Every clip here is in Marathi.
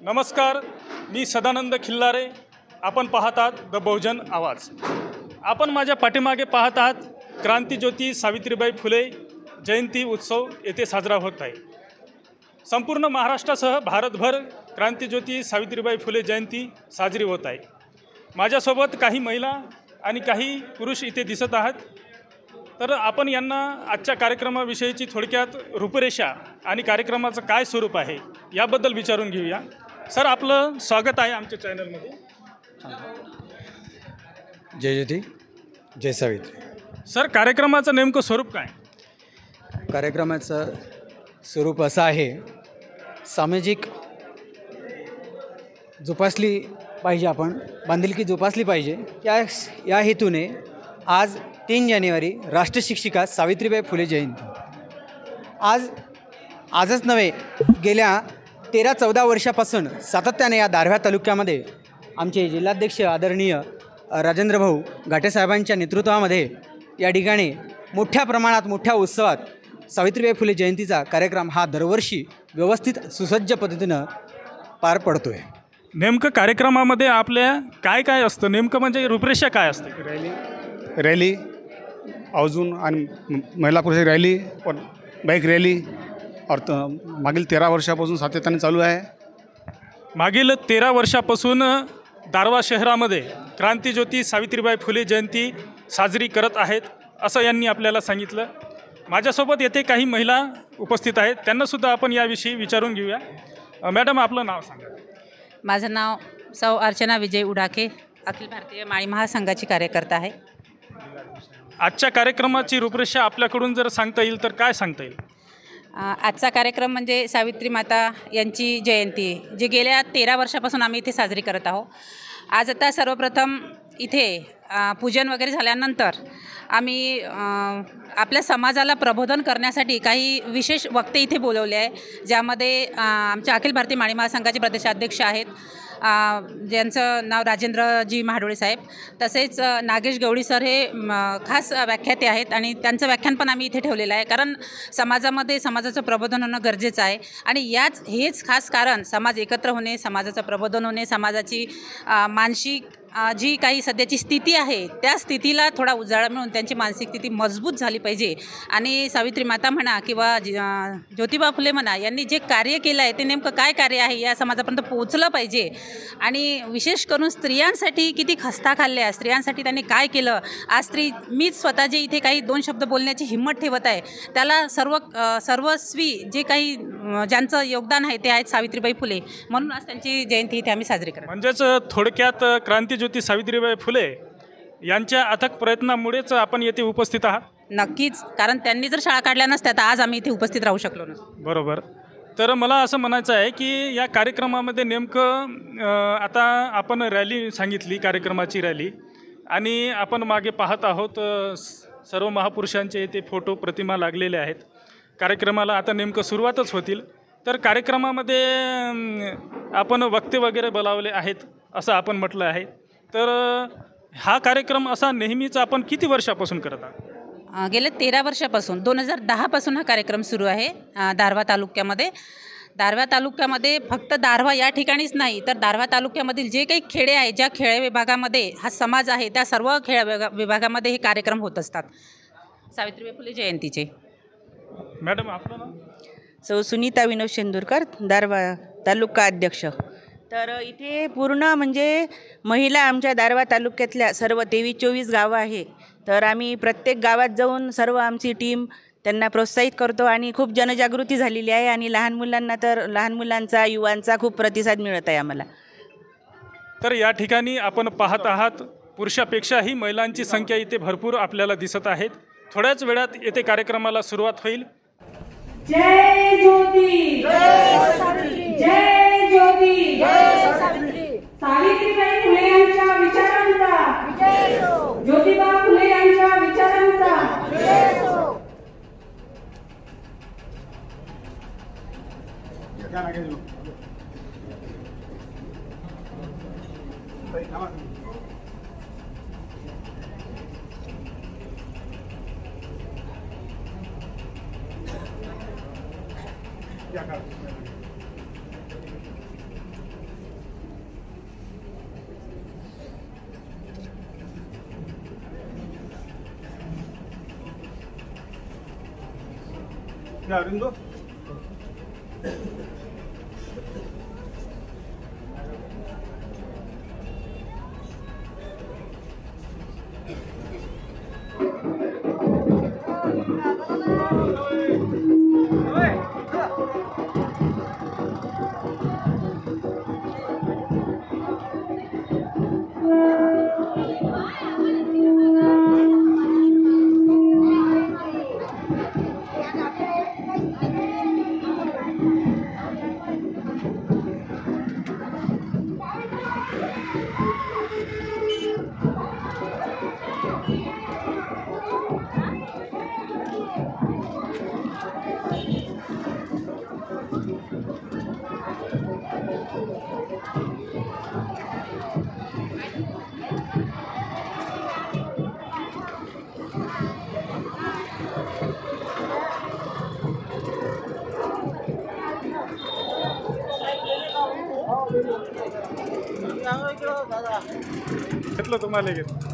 नमस्कार, मी सदानंद खिल्लारे. आपण पाहत आहात द बहुजन आवाज. आपण माझ्या पाठीमागे पाहत आहात क्रांतीज्योती सावित्रीबाई फुले जयंती उत्सव येथे साजरा होत आहे. संपूर्ण महाराष्ट्रासह भारतभर क्रांतीज्योती सावित्रीबाई फुले जयंती साजरी होत आहे. माझ्यासोबत काही महिला आणि काही पुरुष इथे दिसत आहात. तर आपण यांना आजच्या कार्यक्रमाविषयीची थोडक्यात रूपरेषा आणि कार्यक्रमाचं काय स्वरूप आहे याबद्दल विचारून घेऊया. सर, आपलं स्वागत आहे आमच्या चॅनलमध्ये. जय ज्योती जय सावित्री. सर, कार्यक्रमाचं नेमकं स्वरूप काय? कार्यक्रमाचं स्वरूप असं आहे, सामाजिक जोपासली पाहिजे, आपण बांधिलकी जोपासली पाहिजे या हेतूने आज 3 जानेवारी राष्ट्रशिक्षिका सावित्रीबाई फुले जयंती. आजच नव्हे, गेल्या 13-14 वर्षापासून सातत्याने या दारव्हा तालुक्यामध्ये आमचे जिल्हाध्यक्ष आदरणीय राजेंद्र भाऊ घाटेसाहेबांच्या नेतृत्वामध्ये या ठिकाणी मोठ्या प्रमाणात मोठ्या उत्सवात सावित्रीबाई फुले जयंतीचा कार्यक्रम हा दरवर्षी व्यवस्थित सुसज्ज पद्धतीनं पार पडतो आहे. नेमकं कार्यक्रमामध्ये आपल्या काय काय असतं, नेमकं म्हणजे रूपरेषा काय असते? रैली अजून आणि महिला पुरुष रैली और बाईक रैली और मागील 13 वर्षापासून सातत्याने चालू आहे. मागील 13 वर्षापासून दारव्हा शहरामध्ये क्रांतीज्योती सावित्रीबाई फुले जयंती साजरी करत आहेत असं यांनी आपल्याला सांगितलं. माझ्यासोबत येथे काही महिला उपस्थित आहेत, त्यांनासुद्धा आपण याविषयी विचारून घेऊया. मॅडम, आपलं नाव सांगा. माझं नाव सौ अर्चना विजय उडाके, अखिल भारतीय माळी महासंघाची कार्यकर्ता आहे. आजच्या कार्यक्रमाची रूपरेषा आपल्याकडून जर सांगता येईल तर काय सांगता येईल? आजचा कार्यक्रम म्हणजे सावित्री माता यांची जयंती, जी गेल्या 13 वर्षापासून आम्ही इथे साजरी करत आहोत. आज आता सर्वप्रथम इथे पूजन वगैरे झाल्यानंतर आम्ही आपल्या समाजाला प्रबोधन करण्यासाठी काही विशेष वक्ते इथे बोलवले आहे, ज्यामध्ये आमच्या अखिल भारतीय माळी महासंघाचे प्रदेशाध्यक्ष आहेत, ज्यांचं नाव राजेंद्रजी महाडोळे साहेब, तसेच नागेश गवळी सर हे खास व्याख्याते आहेत आणि त्यांचं व्याख्यान पण आम्ही इथे ठेवलेलं आहे. कारण समाजाचं प्रबोधन होणं गरजेचं आहे आणि हेच खास कारण समाज एकत्र होणे, समाजाचं प्रबोधन होणे, समाजाची मानसिक जी काही सध्याची स्थिती आहे त्या स्थितीला थोडा उजाळा मिळून त्यांची मानसिक स्थिती मजबूत झाली पाहिजे. आणि सावित्री माता म्हणा किंवा ज्योतिबा फुले म्हणा, यांनी जे कार्य केलं आहे ते नेमकं काय कार्य आहे या समाजापर्यंत पोहोचलं पाहिजे. आणि विशेष करून स्त्रियांसाठी किती खस्ता खाल्ल्या, स्त्रियांसाठी त्यांनी काय केलं. आज मीच स्वतः जे इथे काही 2 शब्द बोलण्याची हिंमत ठेवत आहे, त्याला सर्वस्वी जे काही ज्यांचं योगदान आहे ते आहेत सावित्रीबाई फुले. म्हणून आज त्यांची जयंती इथे आम्ही साजरी करतो. म्हणजेच थोडक्यात क्रांतीज्योती सावित्रीबाई फुले यांच्या अथक प्रयत्नामुळेच आपण येथे उपस्थित आहात. नक्कीच, कारण त्यांनी जर शाळा काढल्या नसत्या तर आज आम्ही इथे उपस्थित राहू शकलो नसतो. बरोबर. तर मला असं म्हणायचं आहे की या कार्यक्रमामध्ये नेमकं आता आपण रॅली सांगितली, कार्यक्रमाची रॅली, आणि आपण मागे पाहत आहोत सर्व महापुरुषांचे इथे फोटो प्रतिमा लागलेले आहेत. कार्यक्रमाला आता नेमकं सुरुवातच होतील. तर कार्यक्रमामध्ये आपण वक्ते वगैरे बोलावले आहेत असं आपण म्हटलं आहे. तर हा कार्यक्रम असा नेहमीच आपण किती वर्षापासून करत आहात? गेल्या 13 वर्षापासून 2010 पासून हा कार्यक्रम सुरू आहे दारव्हा तालुक्यामध्ये. दारव्हा तालुक्यामध्ये फक्त दारव्हा या ठिकाणीच नाही, तर दारव्हा तालुक्यामधील जे काही खेडे आहेत, ज्या खेड्या विभागामध्ये हा समाज आहे, त्या सर्व खेड्या विभागामध्ये हे कार्यक्रम होत असतात सावित्रीबाई फुले जयंतीचे. मॅडम, आपलं नाव? सौ सुनीता विनोद शेंदूरकर, दारव्हा तालुका अध्यक्ष. तर इथे पूर्ण म्हणजे महिला आमच्या दारव्हा तालुक्यातल्या सर्व 23-24 गावं आहे. तर आम्ही प्रत्येक गावात जाऊन सर्व आमची टीम त्यांना प्रोत्साहित करतो आणि खूप जनजागृती झालेली आहे. आणि लहान मुलांचा, युवांचा खूप प्रतिसाद मिळत आहे आम्हाला. तर या ठिकाणी आपण पाहत आहात पुरुषापेक्षाही महिलांची संख्या इथे भरपूर आपल्याला दिसत आहेत. थोड्याच वेळात येथे कार्यक्रमाला सुरुवात होईल. जय ज्योती, जय सावित्री, जय ज्योती, जय सावित्री. सावित्रीबाई फुले यांच्या विचारांचा विजय हो, ज्योतिबा फुले यांच्या विचारांचा विजय हो. घ्या अरविंदो. घेतलं तुम्हाला घेतलं.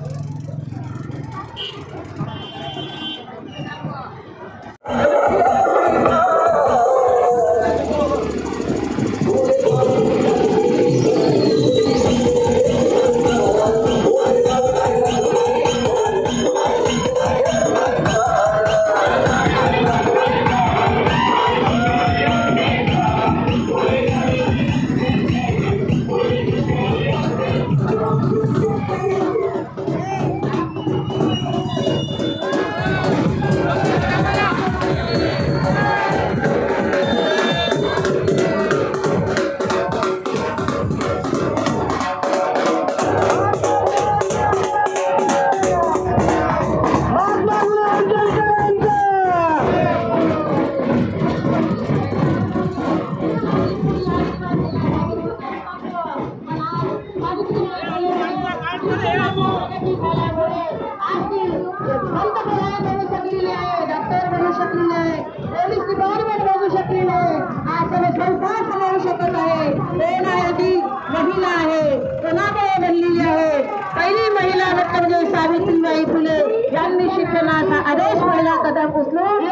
पहिली महिला म्हणजे सावित्रीबाई फुले यांनी शिक्षणाचा आदेश पहिला कदम उचलून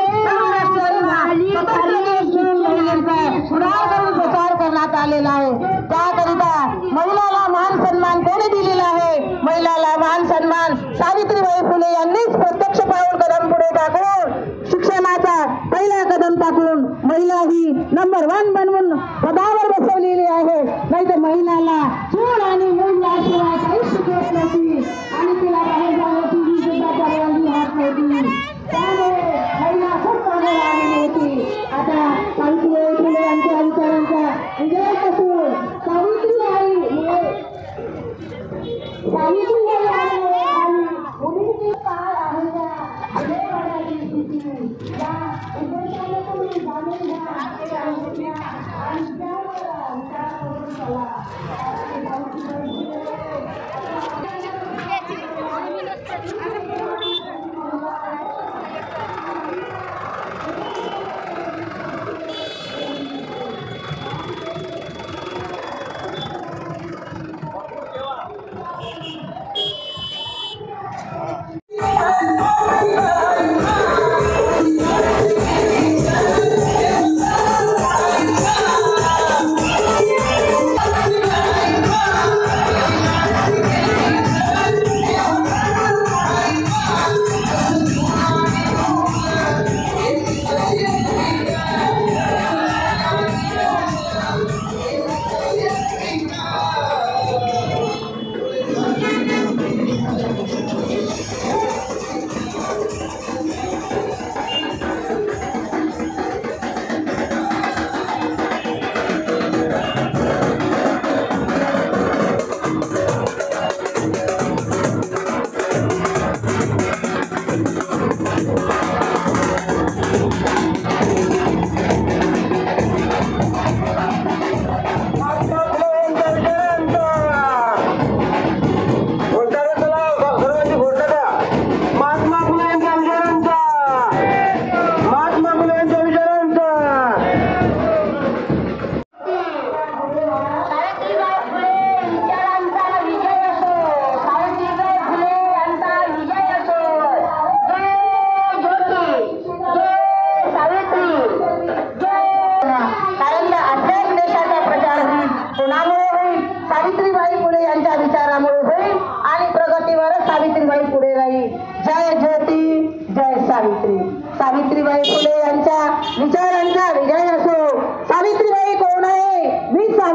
महिलांचा सुधार करून प्रचार करण्यात आलेला आहे. त्याकरिता महिलाला मान सन्मान कोणी दिलेला आहे? महिलाला मान सन्मान सावित्रीबाई फुले यांनीच प्रत्यक्ष पाऊल कदम पुढे टाकून शिक्षणाचा पहिला कदम टाकून महिला ही नंबर 1 बनवून पदावर बसवलेली आहे. नाही तर महिलाला चूल आणि मूल याशिवाय काहीच शिकवत नव्हती आणि तिला बाहेर जाण्याची सुद्धा परवानगी राहत नव्हती. त्यामुळे महिला खूप मागे आलेली होती. आता सावित्रीबाई फुले यांच्या विचारांचा विजय कसून सावित्रीबाई आणि मुलींची काळ आहे त्या विजयवाड्याची स्थिती या उद्देशाने तुम्ही जाणून घ्या आणि त्यावर विचार करून चला.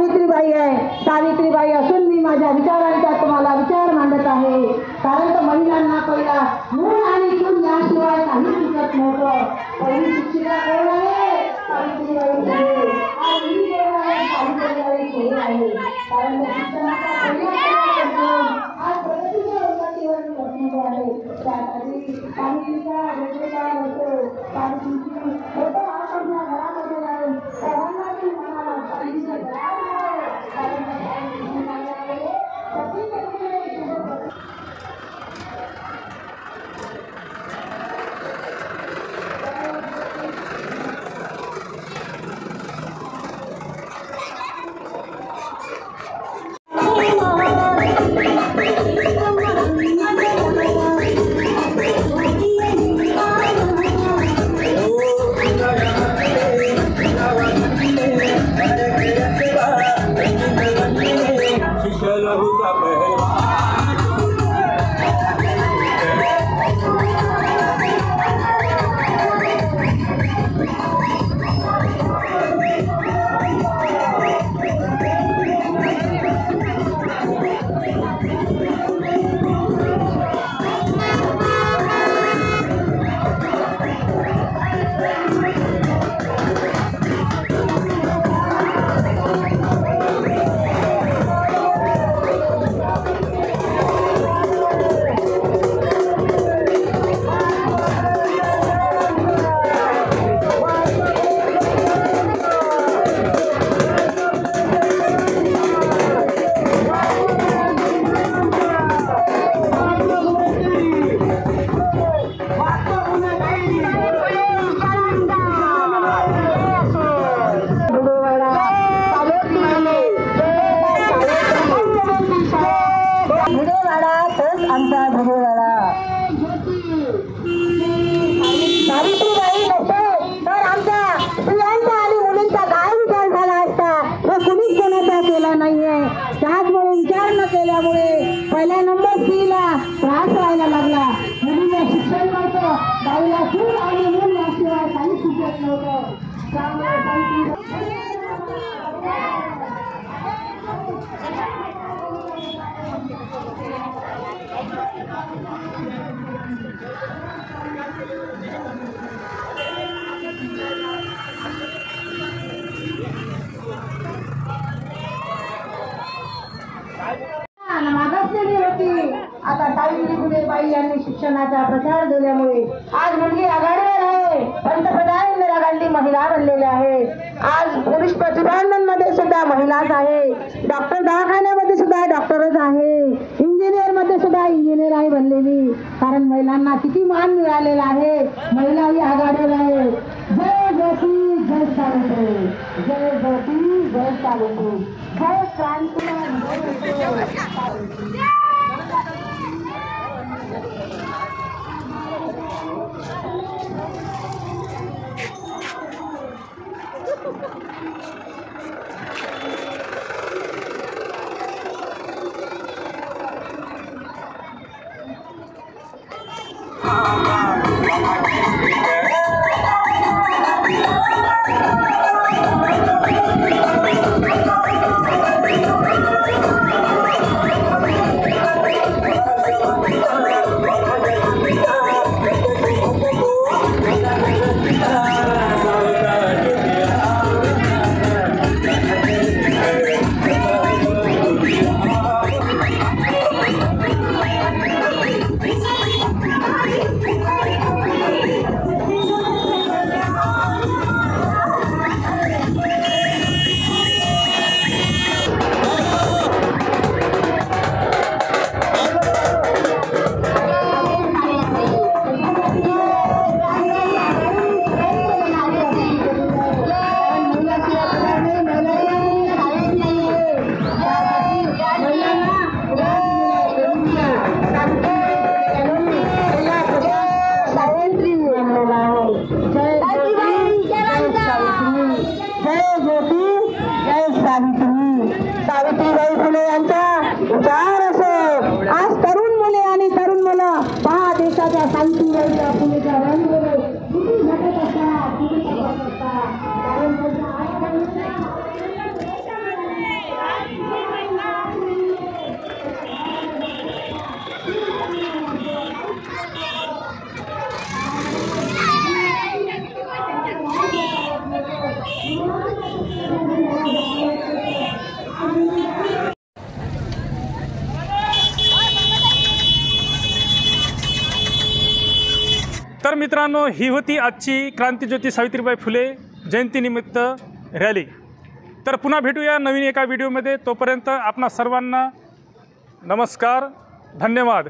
सावित्रीबाई आहे. सावित्रीबाई असून मी माझ्या विचारांचा तुम्हाला विचार मांडत आहे. कारण तर महिलांना पहिला मूळ आणि चूल याशिवाय काही शिकत नव्हतं. पहिली शिक्षिका कोण आहे? सावित्रीबाई फुले. आज मी कोण आहे? सावित्रीबाई फुले आहे. कारण तर शिक्षणाचा आज प्रगतीच्या उन्नतीवर बसलेले आहे. त्यासाठी सावित्रीचा वेगवेगळा होतो. सावित्रीची फोटो आपल्या घरामध्ये राहून सर्वांनाही मनाला सावित्रीच्या घरात आहे. कारण तर सावित्रीची मागण्यामध्ये सावित्रीबाई नसते तर आमच्या स्त्रियांचा आणि मुलींचा काय विचार झाला असता हे कुणीच कोणाचा केला नाहीये. त्याचमुळे विचार न केल्यामुळे पहिल्या नंबर स्त्रीला त्रास व्हायला लागला. मुलीला शिक्षण नव्हतं, बाईला चूल आणि मूल याशिवाय काही शिकत नव्हतं. त्यामुळे मागासलेली होती. आता सावित्री फुले बाई यांनी शिक्षणाचा प्रचार दिल्यामुळे आज मुलगी आघाडीवर आहे. पंतप्रधान इंदिरा गांधी महिला बनलेल्या आहेत. आज पुरुष प्रतिभांमध्ये सुद्धा महिलाच आहे. डॉक्टर दवाखान्यामध्ये सुद्धा डॉक्टरच आहे. इंजिनियर मध्ये सुद्धा इंजिनियर आहे बनलेली. कारण महिलांना किती मान मिळालेला आहे. महिला ही आघाडीवर आहे. जय ज्योती जय सावित्री, जय ज्योती जय सावित्री, जय क्रांती. सावित्रीबाई फुले यांचा विचार असो. आज तरुण मुले आणि तरुण मुलं पहा देशाच्या सावित्रीबाईच्या फुलेच्या रंगमध्ये किती झटत असतात, किती झटत असतात. कारण त्यांच्या मित्रांनो, ही होती आजची क्रांतीज्योती सावित्रीबाई फुले जयंतीनिमित्त रॅली. तर पुन्हा भेटूया नवीन एका व्हिडिओमध्ये. तोपर्यंत आपणा सर्वांना नमस्कार, धन्यवाद.